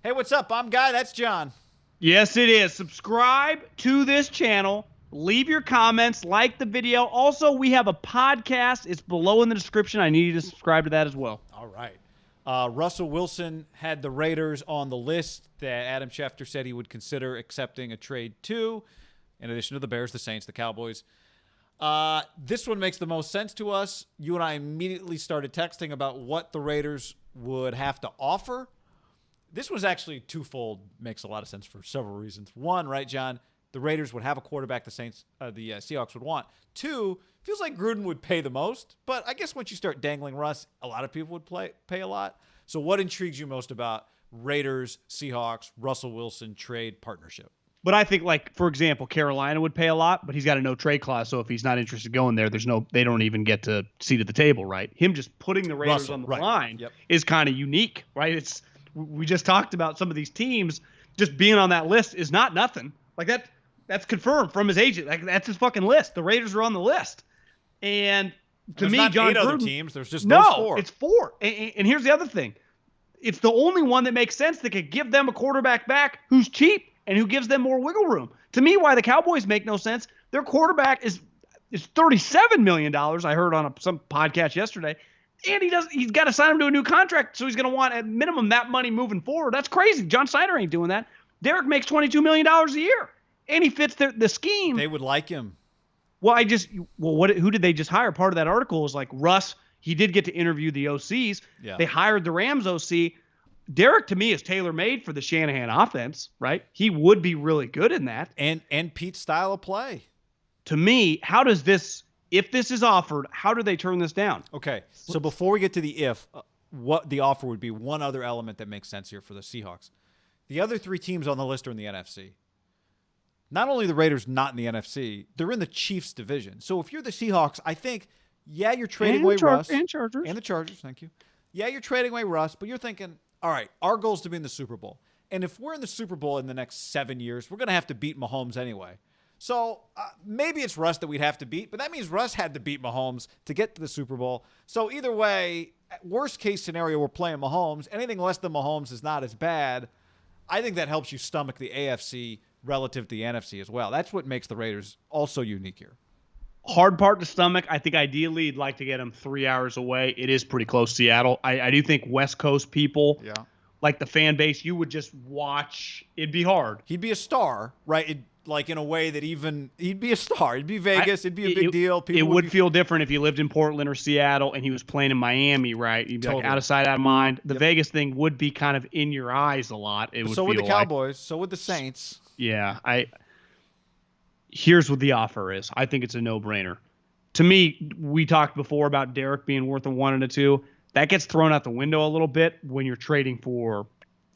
Hey, what's up? I'm Guy. That's John. Yes, it is. Subscribe to this channel. Leave your comments. Like the video. Also, we have a podcast. It's below in the description. I need you to subscribe to that as well. All right. Russell Wilson had the Raiders on the list that Adam Schefter said he would consider accepting a trade to, in addition to the Bears, the Saints, the Cowboys. This one makes the most sense to us. You and I immediately started texting about what the Raiders would have to offer. This was actually twofold. Makes a lot of sense for several reasons. One, right, John? The Raiders would have a quarterback the Seahawks would want. Two, feels like Gruden would pay the most. But I guess once you start dangling Russ, a lot of people would pay a lot. So what intrigues you most about Raiders, Seahawks, Russell Wilson trade partnership? But I think, like, for example, Carolina would pay a lot, but he's got a no trade clause. So if he's not interested going there, they don't even get to seat at the table, right? Him just putting the Raiders on the line is kind of unique, right? We just talked about some of these teams just being on that list is not nothing. Like that's confirmed from his agent. Like that's his fucking list. The Raiders are on the list. And to me, John Gruden, other teams. There's just those four. It's four. And here's the other thing. It's the only one that makes sense that could give them a quarterback back who's cheap and who gives them more wiggle room. To me, why the Cowboys make no sense, their quarterback is $37 million, I heard on some podcast yesterday. And he's got to sign him to a new contract, so he's going to want at minimum that money moving forward. That's crazy. John Snyder ain't doing that. Derek makes $22 million a year, and he fits the scheme. They would like him. Well, who did they just hire? Part of that article was like Russ. He did get to interview the OCs. Yeah. They hired the Rams OC. Derek, to me, is tailor-made for the Shanahan offense, right? He would be really good in that. And Pete's style of play. To me, how does this... If this is offered, how do they turn this down? Okay, so before we get to the what the offer would be, one other element that makes sense here for the Seahawks. The other three teams on the list are in the NFC. Not only the Raiders not in the NFC, they're in the Chiefs division. So if you're the Seahawks, I think, you're trading away Russ. And Chargers. And the Chargers, thank you. Yeah, you're trading away Russ, but you're thinking, all right, our goal is to be in the Super Bowl. And if we're in the Super Bowl in the next 7 years, we're going to have to beat Mahomes anyway. So maybe it's Russ that we'd have to beat, but that means Russ had to beat Mahomes to get to the Super Bowl. So either way, worst case scenario, we're playing Mahomes. Anything less than Mahomes is not as bad. I think that helps you stomach the AFC relative to the NFC as well. That's what makes the Raiders also unique here. Hard part to stomach. I think ideally you'd like to get them 3 hours away. It is pretty close to Seattle. I do think West Coast people, like the fan base, you would just watch. It'd be hard. He'd be a star, right? Like in a way that he'd be a star. It'd be Vegas. It'd be a big deal. People would feel different if he lived in Portland or Seattle and he was playing in Miami, right? You'd be like out of sight, out of mind. The Vegas thing would be kind of in your eyes a lot. So would the Cowboys. So would the Saints. Yeah. Here's what the offer is. I think it's a no-brainer. To me, we talked before about Derek being worth a 1 and a 2. That gets thrown out the window a little bit when you're trading for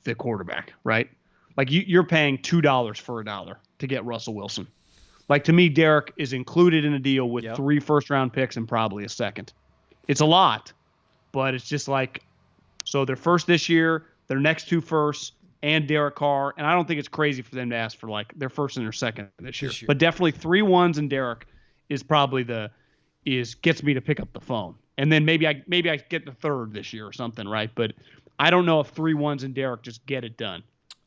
the quarterback, right? Like you're paying $2 for $1 to get Russell Wilson. Like to me, Derek is included in a deal with 3 first-round picks and probably a second. It's a lot, but it's just like, so their first this year, their next 2 firsts, and Derek Carr. And I don't think it's crazy for them to ask for like their first and their second this year. But definitely 3 1s and Derek is probably gets me to pick up the phone. And then maybe I get the third this year or something, right? But I don't know if 3 1s and Derek just get it done.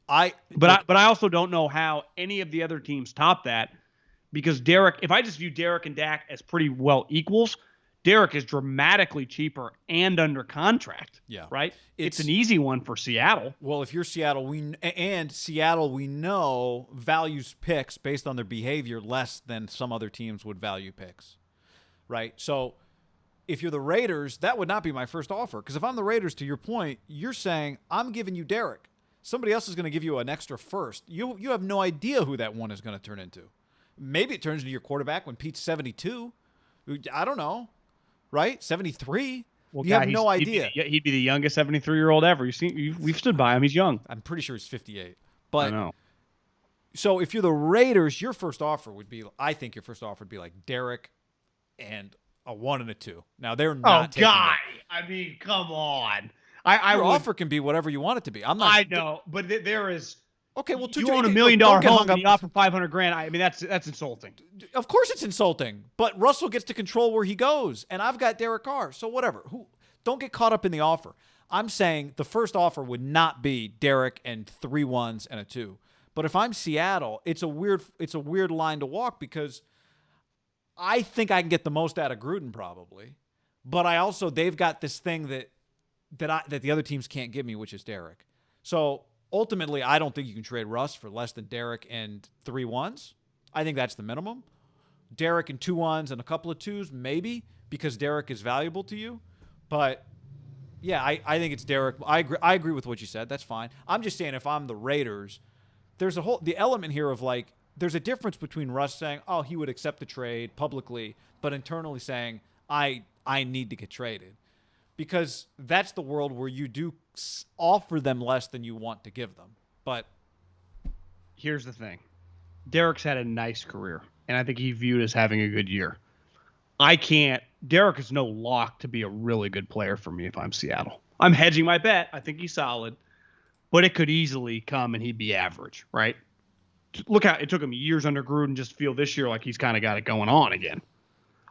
But I also don't know how any of the other teams top that, because Derek, if I just view Derek and Dak as pretty well equals, Derek is dramatically cheaper and under contract. Yeah. Right? It's an easy one for Seattle. Well, if you're Seattle, we know values picks based on their behavior less than some other teams would value picks. Right? So if you're the Raiders, that would not be my first offer. Because if I'm the Raiders, to your point, you're saying, I'm giving you Derek. Somebody else is going to give you an extra first. You have no idea who that one is going to turn into. Maybe it turns into your quarterback when Pete's 72. I don't know. Right? 73? Well, you have no idea. He'd be the youngest 73-year-old ever. We've stood by him. He's young. I'm pretty sure he's 58. But I know. So if you're the Raiders, your first offer would be, I think your first offer would be like Derek and a 1 and a 2. Now they're not taking Guy. I mean, come on. Your offer can be whatever you want it to be. I know, but there is. Okay, well, you own $1 million home and you offer $500,000. I mean, that's insulting. Of course, it's insulting. But Russell gets to control where he goes, and I've got Derek Carr. So whatever. Don't get caught up in the offer. I'm saying the first offer would not be Derek and 3 1s and a 2. But if I'm Seattle, it's a weird line to walk because I think I can get the most out of Gruden probably. But they've got this thing that the other teams can't give me, which is Derek. So ultimately, I don't think you can trade Russ for less than Derek and 3 1s. I think that's the minimum. Derek and 2 1s and a couple of 2s, maybe, because Derek is valuable to you. But yeah, I think it's Derek. I agree with what you said. That's fine. I'm just saying if I'm the Raiders, there's the element here of like there's a difference between Russ saying, oh, he would accept the trade publicly, but internally saying, I need to get traded. Because that's the world where you do offer them less than you want to give them. But here's the thing. Derek's had a nice career, and I think he's viewed as having a good year. Derek is no lock to be a really good player for me if I'm Seattle. I'm hedging my bet. I think he's solid, but it could easily come and he'd be average, right? Look how it took him years under Gruden just to feel this year like he's kind of got it going on again.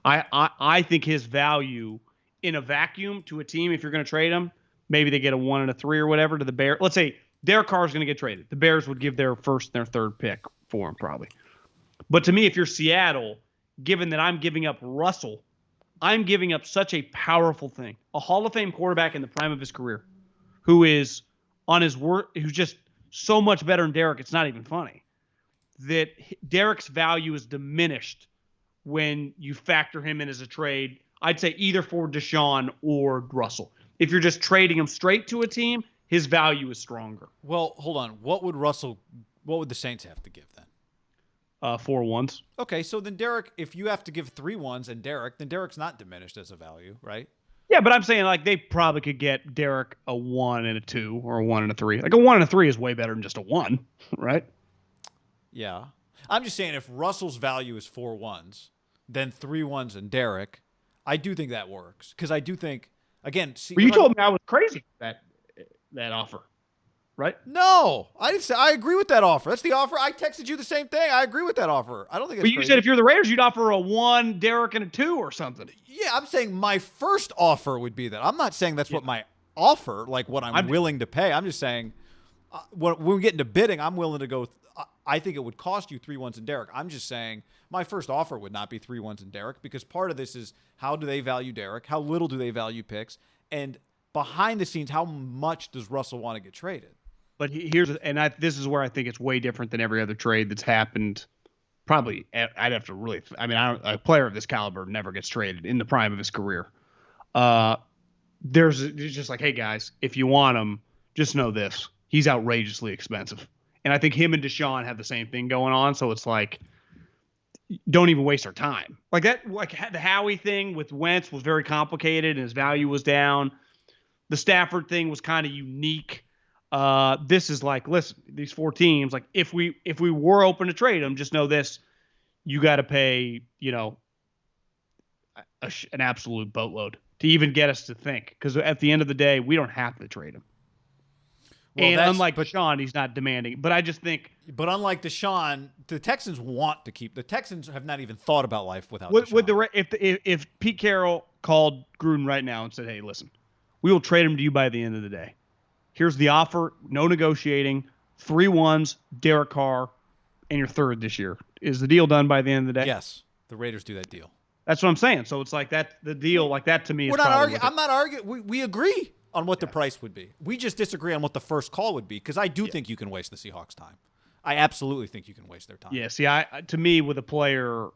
I think his value in a vacuum to a team, if you're going to trade him, maybe they get a 1 and a 3 or whatever to the Bears. Let's say Derek Carr is going to get traded. The Bears would give their first and their third pick for him probably. But to me, if you're Seattle, given that I'm giving up Russell, I'm giving up such a powerful thing. A Hall of Fame quarterback in the prime of his career who is on his work, who's just so much better than Derek, it's not even funny. That Derek's value is diminished when you factor him in as a trade. I'd say either for Deshaun or Russell. If you're just trading him straight to a team, his value is stronger. Well, hold on. What would the Saints have to give then? 4 1s. Okay, so then Derek, if you have to give 3 1s and Derek, then Derek's not diminished as a value, right? Yeah, but I'm saying like they probably could get Derek a 1 and a 2 or a 1 and a 3. Like a 1 and a 3 is way better than just a 1, right? Yeah. I'm just saying if Russell's value is 4 1s, then 3 1s and Derek, I do think that works. Because I do think, again... But you told me I was crazy that offer, right? No, I didn't say. I agree with that offer. That's the offer. I texted you the same thing. I agree with that offer. I don't think. But you said if you're the Raiders, you'd offer a 1, Derek, and a 2 or something. Yeah, I'm saying my first offer would be that. I'm not saying that's what my offer, like what I'm willing to pay. I'm just saying when we get into bidding, I'm willing to go. I think it would cost you 3 1s and Derek. I'm just saying my first offer would not be 3 1s and Derek because part of this is how do they value Derek? How little do they value picks? And behind the scenes, how much does Russell want to get traded? But this is where I think it's way different than every other trade that's happened. Probably, I'd have to really. I mean, a player of this caliber never gets traded in the prime of his career. There's just like, hey guys, if you want him, just know this: he's outrageously expensive. And I think him and Deshaun have the same thing going on. So it's like, don't even waste our time. Like that, like the Howie thing with Wentz was very complicated and his value was down. The Stafford thing was kind of unique. This is like, listen, these 4 teams, like if we were open to trade them, just know this, you got to pay, an absolute boatload to even get us to think. Because at the end of the day, we don't have to trade him. Well, and unlike Deshaun, he's not demanding. But I just think. But unlike Deshaun, the Texans want to keep. The Texans have not even thought about life without Deshaun. If Pete Carroll called Gruden right now and said, hey, listen, we will trade him to you by the end of the day. Here's the offer, no negotiating, 3 1s, Derek Carr, and your third this year. Is the deal done by the end of the day? Yes, the Raiders do that deal. That's what I'm saying. So it's like that. The deal like that to me is. We're not arguing. I'm not arguing. We agree on what the price would be. We just disagree on what the first call would be because I do think you can waste the Seahawks' time. I absolutely think you can waste their time. Yeah. See, to me with a player,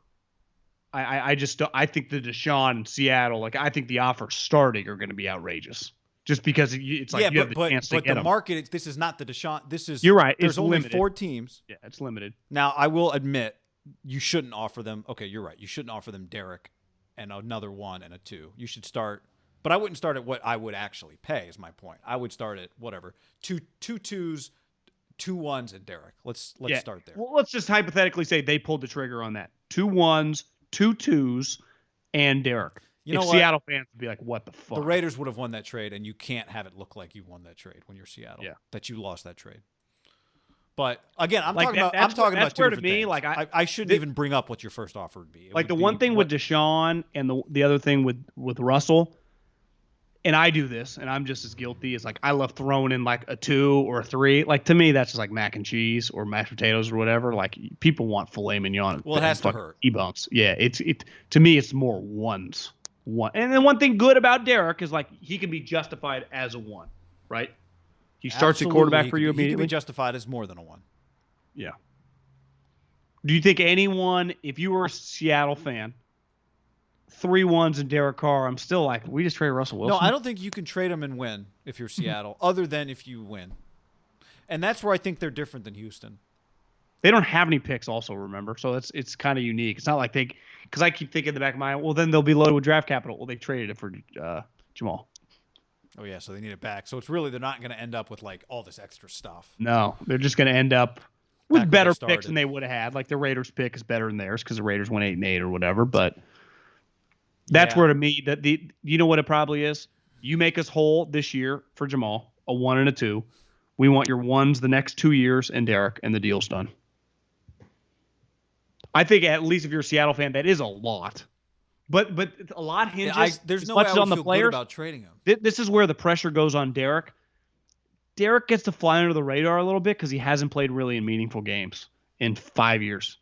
I think the Deshaun Seattle, like I think the offers starting are going to be outrageous. Just because it's like you have the chance to get them. But the market, this is not the Deshaun. This is. You're right. There's only limited. 4 teams. Yeah, it's limited. Now, I will admit, you shouldn't offer them. Okay, you're right. You shouldn't offer them Derek and another 1 and a 2. You should start. But I wouldn't start at what I would actually pay, is my point. I would start at whatever. 2 2s, 2 1s, and Derek. Let's start there. Well, let's just hypothetically say they pulled the trigger on that. 2 1s, 2 2s, and Derek. You know what? Seattle fans would be like, what the fuck? The Raiders would have won that trade, and you can't have it look like you won that trade when you're Seattle. Yeah. That you lost that trade. But again, I'm like talking about two different me, things. like I shouldn't even bring up what your first offer would be. Like the one thing with Deshaun and the other thing with Russell, and I do this, and I'm just as guilty. It's like I love throwing in like a 2 or a 3. Like to me, that's just like mac and cheese or mashed potatoes or whatever. Like people want filet mignon. Well, it has to fucking hurt. T-bones. Yeah, it to me it's more ones. One, and then one thing good about Derek is like he can be justified as a 1, right? He starts at quarterback for you immediately. He can be justified as more than a 1. Yeah. Do you think anyone, if you were a Seattle fan, 3 1s and Derek Carr, I'm still like, we just traded Russell Wilson? No, I don't think you can trade him and win if you're Seattle, other than if you win. And that's where I think they're different than Houston. They don't have any picks also, remember? So it's kind of unique. It's not like they – because I keep thinking in the back of my mind, well, then they'll be loaded with draft capital. Well, they traded it for Jamal. Oh, yeah, so they need it back. So it's really they're not going to end up with, like, all this extra stuff. No, they're just going to end up with better picks than they would have had. Like the Raiders pick is better than theirs because the Raiders went 8-8 or whatever. But that's where to me that you know what it probably is? You make us whole this year for Jamal, a 1 and a 2. We want your 1s the next 2 years and Derek, and the deal's done. I think at least if you're a Seattle fan, that is a lot. But a lot hinges. There's no way I would feel good about trading him. This is where the pressure goes on Derek. Derek gets to fly under the radar a little bit because he hasn't played really in meaningful games in 5 years.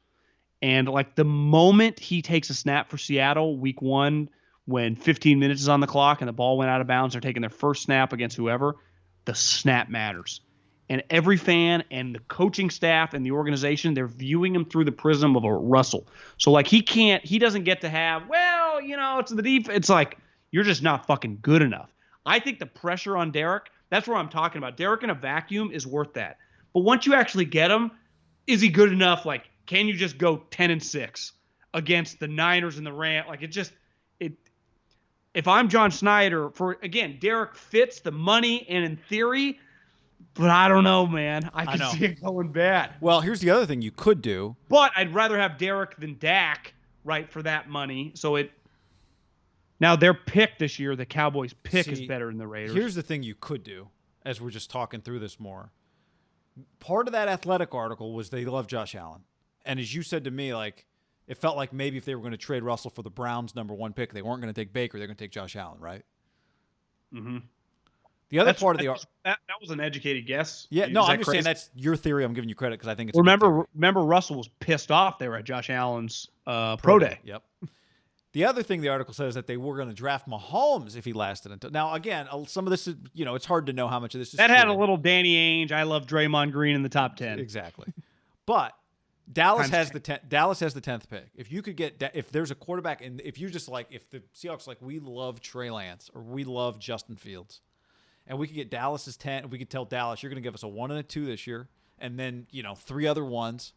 And like the moment he takes a snap for Seattle, week 1, when 15 minutes is on the clock and the ball went out of bounds, they're taking their first snap against whoever, the snap matters. And every fan and the coaching staff and the organization, they're viewing him through the prism of a Russell. So like he doesn't get to have, well, you know, it's the defense. It's like, you're just not fucking good enough. I think the pressure on Derek, that's what I'm talking about. Derek in a vacuum is worth that. But once you actually get him, is he good enough? Like, can you just go 10-6 against the Niners and the Rams? Like if I'm John Snyder, again, Derek fits the money and in theory, but I don't know, man. I can see it going bad. Well, here's the other thing you could do. But I'd rather have Derek than Dak, right, for that money. Now their pick this year, the Cowboys' pick is better than the Raiders. Here's the thing you could do, as we're just talking through this more. Part of that Athletic article was they love Josh Allen. And as you said to me, like, it felt like maybe if they were going to trade Russell for the Browns' #1 pick, they weren't going to take Baker, they're going to take Josh Allen, right? Mm-hmm. The other part of the that was an educated guess. Yeah, no, I'm just saying that's your theory. I'm giving you credit because I think it's remember Russell was pissed off they were at Josh Allen's pro day. Yep. The other thing the article says that they were going to draft Mahomes if he lasted until now. Again, some of this is it's hard to know how much of this is that true. had a little Danny Ainge. I love Draymond Green in the top 10. Exactly, but Dallas has the 10th pick. If you could get if there's a quarterback and if you're just like if the Seahawks like we love Trey Lance or we love Justin Fields. And we could get Dallas's 10. We could tell Dallas, you're going to give us a 1 and a 2 this year, and then 3 other 1s,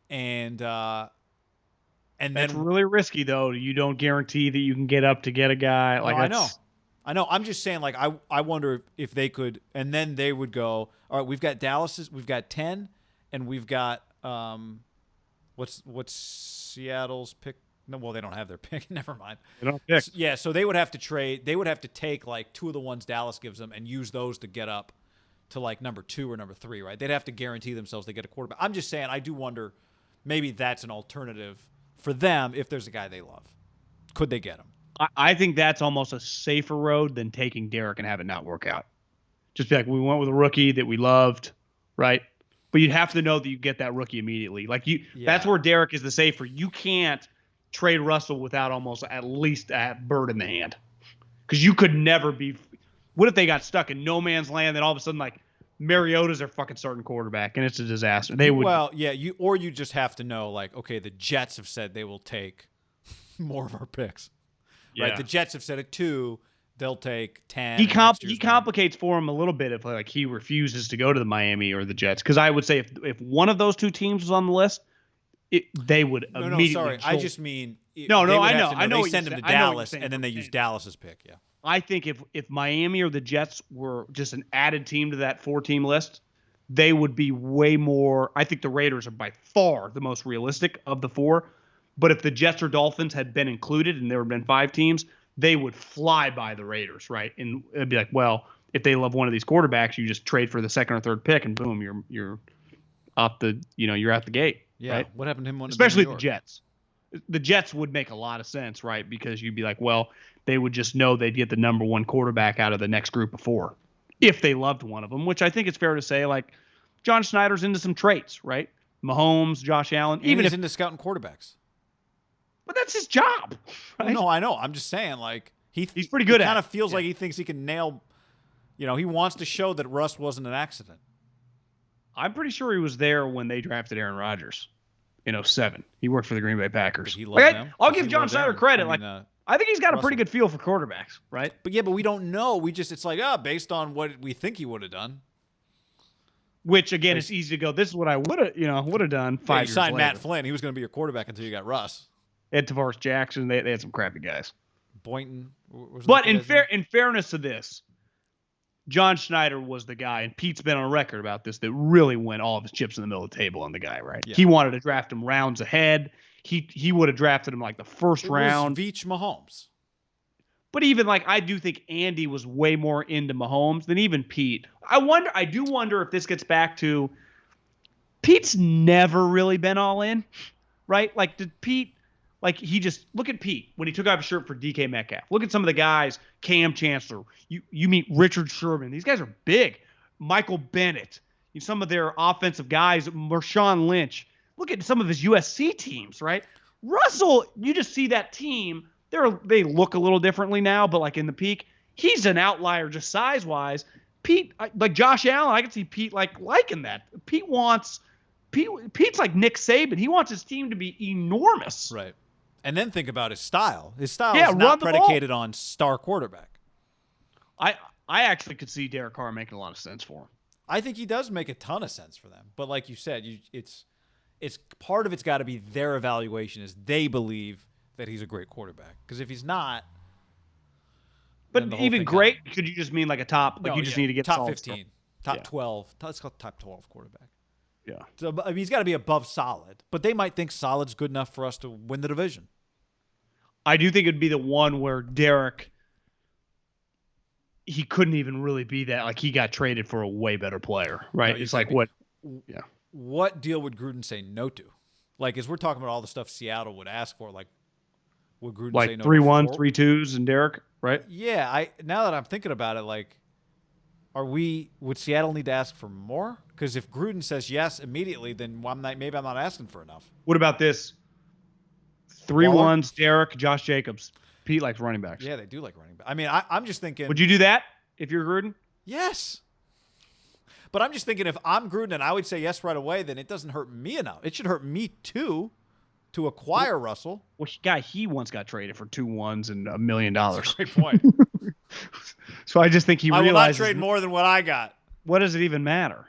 and that's really risky though. You don't guarantee that you can get up to get a guy. Like I know. I'm just saying, like I wonder if they could, and then they would go. All right, we've got Dallas's, we've got 10, and we've got what's Seattle's pick. No, well, they don't have their pick. Never mind. They don't pick. Yeah, so they would have to trade. They would have to take like 2 of the ones Dallas gives them and use those to get up to like #2 or #3, right? They'd have to guarantee themselves they get a quarterback. I'm just saying, I do wonder maybe that's an alternative for them if there's a guy they love. Could they get him? I think that's almost a safer road than taking Derek and have it not work out. Just be like, we went with a rookie that we loved, right? But you'd have to know that you get that rookie immediately. Like that's where Derek is the safer. You can't trade Russell without almost at least a bird in the hand. Because you could never be – what if they got stuck in no man's land and all of a sudden, like, Mariota's their fucking starting quarterback and it's a disaster? They would – Well, yeah, you just have to know, like, okay, the Jets have said they will take more of our picks. Yeah. Right? The Jets have said at 2, they'll take 10. He complicates for him a little bit if, like, he refuses to go to the Miami or the Jets. Because I would say if one of those 2 teams was on the list – they would immediately. No, sorry. I just mean. I know. I know. They send him to Dallas, and then they use Dallas's pick. Yeah. I think if Miami or the Jets were just an added team to that 4-team list, they would be way more. I think the Raiders are by far the most realistic of the 4. But if the Jets or Dolphins had been included and there had been 5 teams, they would fly by the Raiders, right? And it'd be like, well, if they love one of these quarterbacks, you just trade for the 2nd or 3rd pick, and boom, you're off the you're out the gate. Yeah. Right? What happened to him? Especially the Jets. the Jets would make a lot of sense, right? Because you'd be like, well, they would just know they'd get the number one quarterback out of the next group of four if they loved one of them, which I think it's fair to say, like, John Schneider's into some traits, right? Mahomes, Josh Allen, even if into scouting quarterbacks. But that's his job. Right? No, I know. I'm just saying, like, he's pretty good at it. Kind of feels like he thinks he can nail, he wants to show that Russ wasn't an accident. I'm pretty sure he was there when they drafted Aaron Rodgers in 2007. He worked for the Green Bay Packers. I'll give John Schneider credit. I think he's got a pretty good feel for quarterbacks, right? But we don't know. It's like, based on what we think he would have done. Which, again, it's easy to go, this is what I would have done 5 years later. You signed Matt Flynn. He was going to be your quarterback until you got Russ. Ed Tavares Jackson. They had some crappy guys. Boynton. But in fairness to this, John Schneider was the guy, and Pete's been on record about this, that really went all of his chips in the middle of the table on the guy, right? Yeah. He wanted to draft him rounds ahead. He would have drafted him like the first round. Veach Mahomes. But even I do think Andy was way more into Mahomes than even Pete. I do wonder if this gets back to Pete's never really been all in, right? Like, did Pete, look at Pete when he took off his shirt for DK Metcalf. Look at some of the guys, Cam Chancellor. You meet Richard Sherman. These guys are big. Michael Bennett. Some of their offensive guys, Marshawn Lynch. Look at some of his USC teams, right? Russell, you just see that team. They look a little differently now, but in the peak, he's an outlier just size-wise. Pete, like Josh Allen, I can see Pete liking that. Pete's like Nick Saban. He wants his team to be enormous. Right. And then think about his style. His style is not predicated on star quarterback. I actually could see Derek Carr making a lot of sense for him. I think he does make a ton of sense for them. But like you said, it's part of it's got to be their evaluation is they believe that he's a great quarterback. Because if he's not, but even great, could you just mean a top? You just need to get top 15, top 12. Let's call top 12 quarterback. Yeah. So he's got to be above solid. But they might think solid's good enough for us to win the division. I do think it'd be the one where Derek, he couldn't even really be that. He got traded for a way better player, right? No, it's what? Yeah. What deal would Gruden say no to? As we're talking about all the stuff Seattle would ask for, would Gruden say no? 3-1, 3-2s, and Derek, right? Yeah. Now that I'm thinking about it, would Seattle need to ask for more? Because if Gruden says yes immediately, then maybe I'm not asking for enough. What about this? 3-1s, Derek, Josh Jacobs. Pete likes running backs. Yeah, they do like running backs. I mean, I'm just thinking. Would you do that if you're Gruden? Yes. But I'm just thinking if I'm Gruden and I would say yes right away, then it doesn't hurt me enough. It should hurt me too to acquire Russell. Well, he once got traded for 2 1s and $1 million. That's a great point. So I just think he realized. I will not trade more than what I got. What does it even matter?